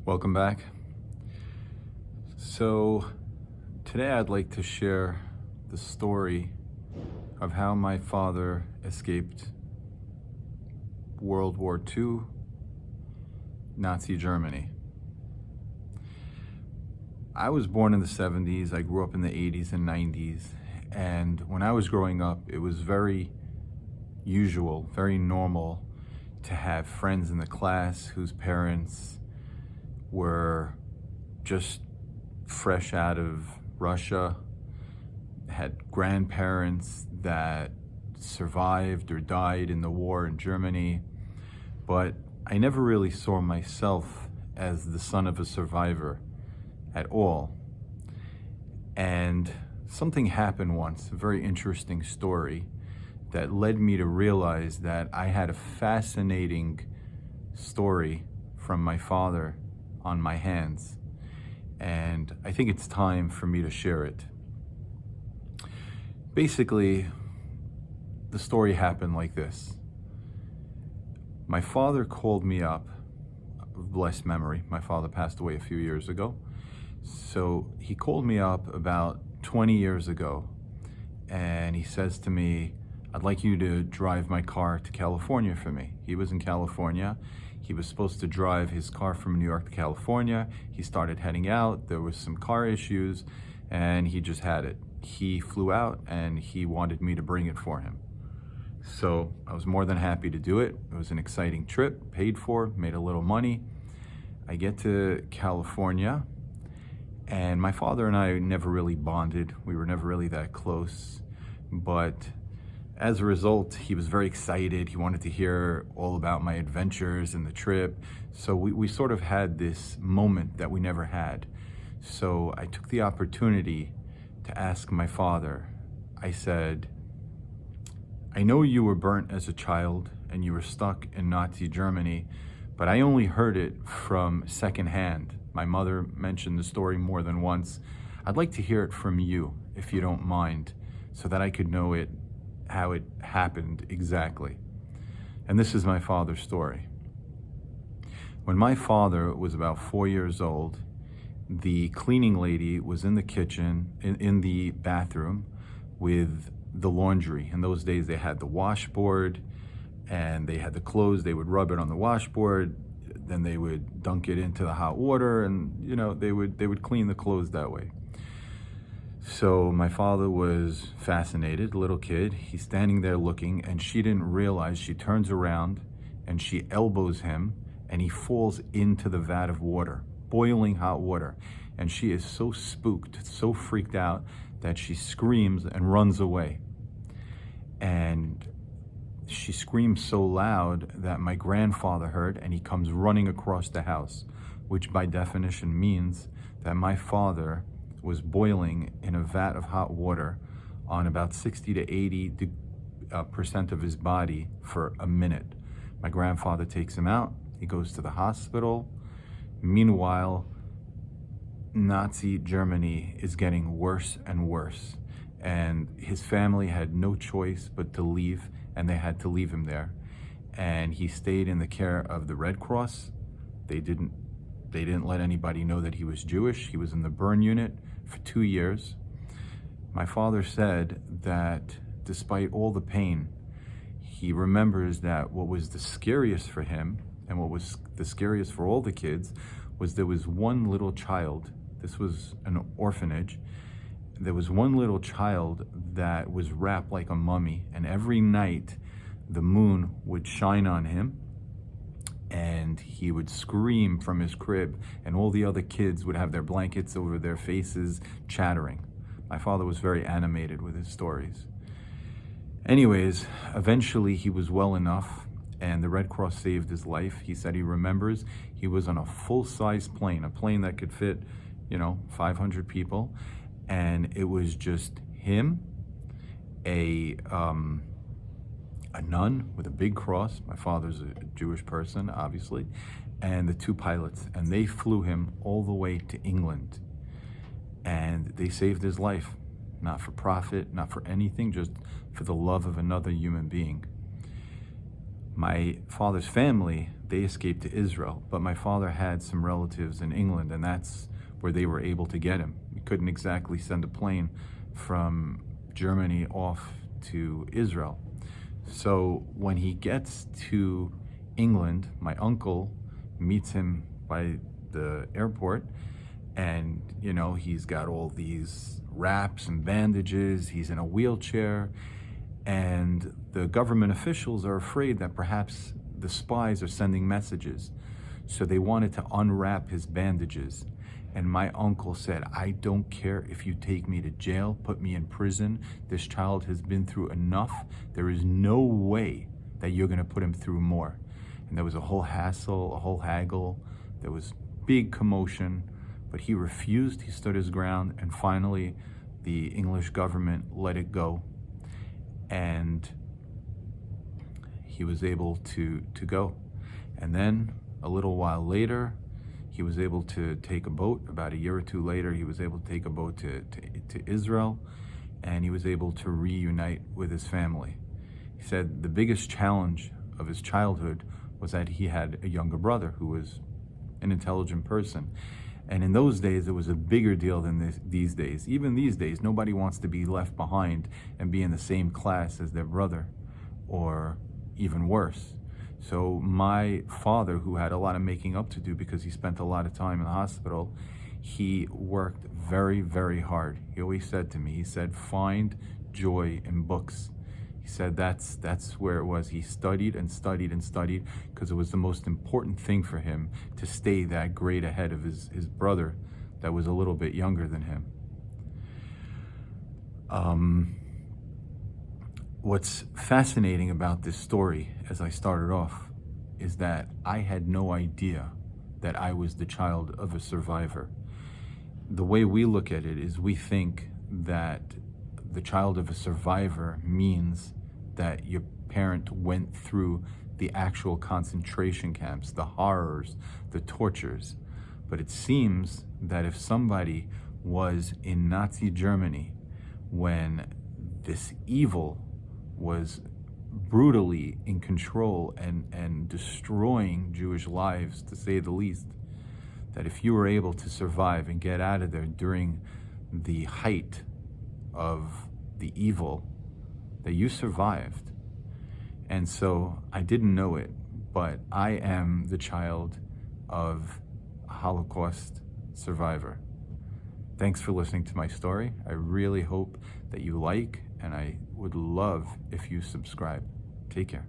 Welcome back. So today I'd like to share the story of how my father escaped World War II, Nazi Germany. I was born in the 70s. I grew up in the 80s and 90s. And when I was growing up, it was very usual, very normal to have friends in the class whose parents were just fresh out of Russia, had grandparents that survived or died in the war in Germany. But I never really saw myself as the son of a survivor at all. And something happened once, a very interesting story, that led me to realize that I had a fascinating story from my father on my hands, and I think it's time for me to share it. Basically, the story happened like this. My father called me up, of blessed memory. My father passed away a few years ago. So he called me up about 20 years ago, and he says to me, "I'd like you to drive my car to California for me." He was in California. He was supposed to drive his car from New York to California. He started heading out. There was some car issues, and he just had it. He flew out, and he wanted me to bring it for him. So I was more than happy to do it. It was an exciting trip, paid for, made a little money. I get to California, and my father and I never really bonded. We were never really that close, but as a result, he was very excited. He wanted to hear all about my adventures and the trip. So we sort of had this moment that we never had. So I took the opportunity to ask my father. I said, "I know you were burnt as a child and you were stuck in Nazi Germany, but I only heard it from secondhand. My mother mentioned the story more than once. I'd like to hear it from you, if you don't mind, so that I could know it, how it happened exactly." And this is my father's story. When my father was about 4 years old, the cleaning lady was in the kitchen, in the bathroom with the laundry. In those days, they had the washboard and they had the clothes. They would rub it on the washboard, then they would dunk it into the hot water, and they would clean the clothes that way. So my father was fascinated, little kid. He's standing there looking, and she didn't realize. She turns around and she elbows him, and he falls into the vat of water, boiling hot water. And she is so spooked, so freaked out, that she screams and runs away. And she screams so loud that my grandfather heard, and he comes running across the house, which by definition means that my father was boiling in a vat of hot water on about 60 to 80% of his body for a minute. My grandfather takes him out. He goes to the hospital. Meanwhile, Nazi Germany is getting worse and worse, and his family had no choice but to leave, and they had to leave him there. And he stayed in the care of the Red Cross. They didn't let anybody know that he was Jewish. He was in the burn unit for 2 years. My father said that despite all the pain, he remembers that what was the scariest for him, and what was the scariest for all the kids, was there was one little child. This was an orphanage. There was one little child that was wrapped like a mummy, and every night the moon would shine on him, and he would scream from his crib, and all the other kids would have their blankets over their faces, chattering. My father was very animated with his stories. Anyways, eventually he was well enough, and the Red Cross saved his life. He said he remembers he was on a full-size plane, a plane that could fit, 500 people, and it was just him, a nun with a big cross. My father's a Jewish person, obviously, and the two pilots, and they flew him all the way to England, and they saved his life, not for profit, not for anything, just for the love of another human being. My father's family, they escaped to Israel. But my father had some relatives in England, and that's where they were able to get him. We couldn't exactly send a plane from Germany off to Israel. So when he gets to England, my uncle meets him by the airport, and he's got all these wraps and bandages, he's in a wheelchair, and the government officials are afraid that perhaps the spies are sending messages. So they wanted to unwrap his bandages. And my uncle said, "I don't care if you take me to jail, put me in prison. This child has been through enough. There is no way that you're going to put him through more." And there was a whole hassle, a whole haggle. There was big commotion, but he refused. He stood his ground, and finally the English government let it go. And he was able to go. And then a little while later, he was able to take a boat. About a year or two later, he was able to take a boat to Israel, and he was able to reunite with his family. He said the biggest challenge of his childhood was that he had a younger brother who was an intelligent person. And in those days, it was a bigger deal than these days. Even these days, nobody wants to be left behind and be in the same class as their brother, or even worse. So my father, who had a lot of making up to do because he spent a lot of time in the hospital, he worked very, very hard. He always said to me, he said, "Find joy in books." He said that's where it was. He studied and studied and studied because it was the most important thing for him to stay that grade ahead of his brother that was a little bit younger than him. What's fascinating about this story, as I started off, is that I had no idea that I was the child of a survivor. The way we look at it is we think that the child of a survivor means that your parent went through the actual concentration camps, the horrors, the tortures. But it seems that if somebody was in Nazi Germany when this evil was brutally in control and destroying Jewish lives, to say the least, that if you were able to survive and get out of there during the height of the evil, that you survived. And so I didn't know it, but I am the child of a Holocaust survivor. Thanks for listening to my story. I really hope that you like, and I would love if you subscribe. Take care.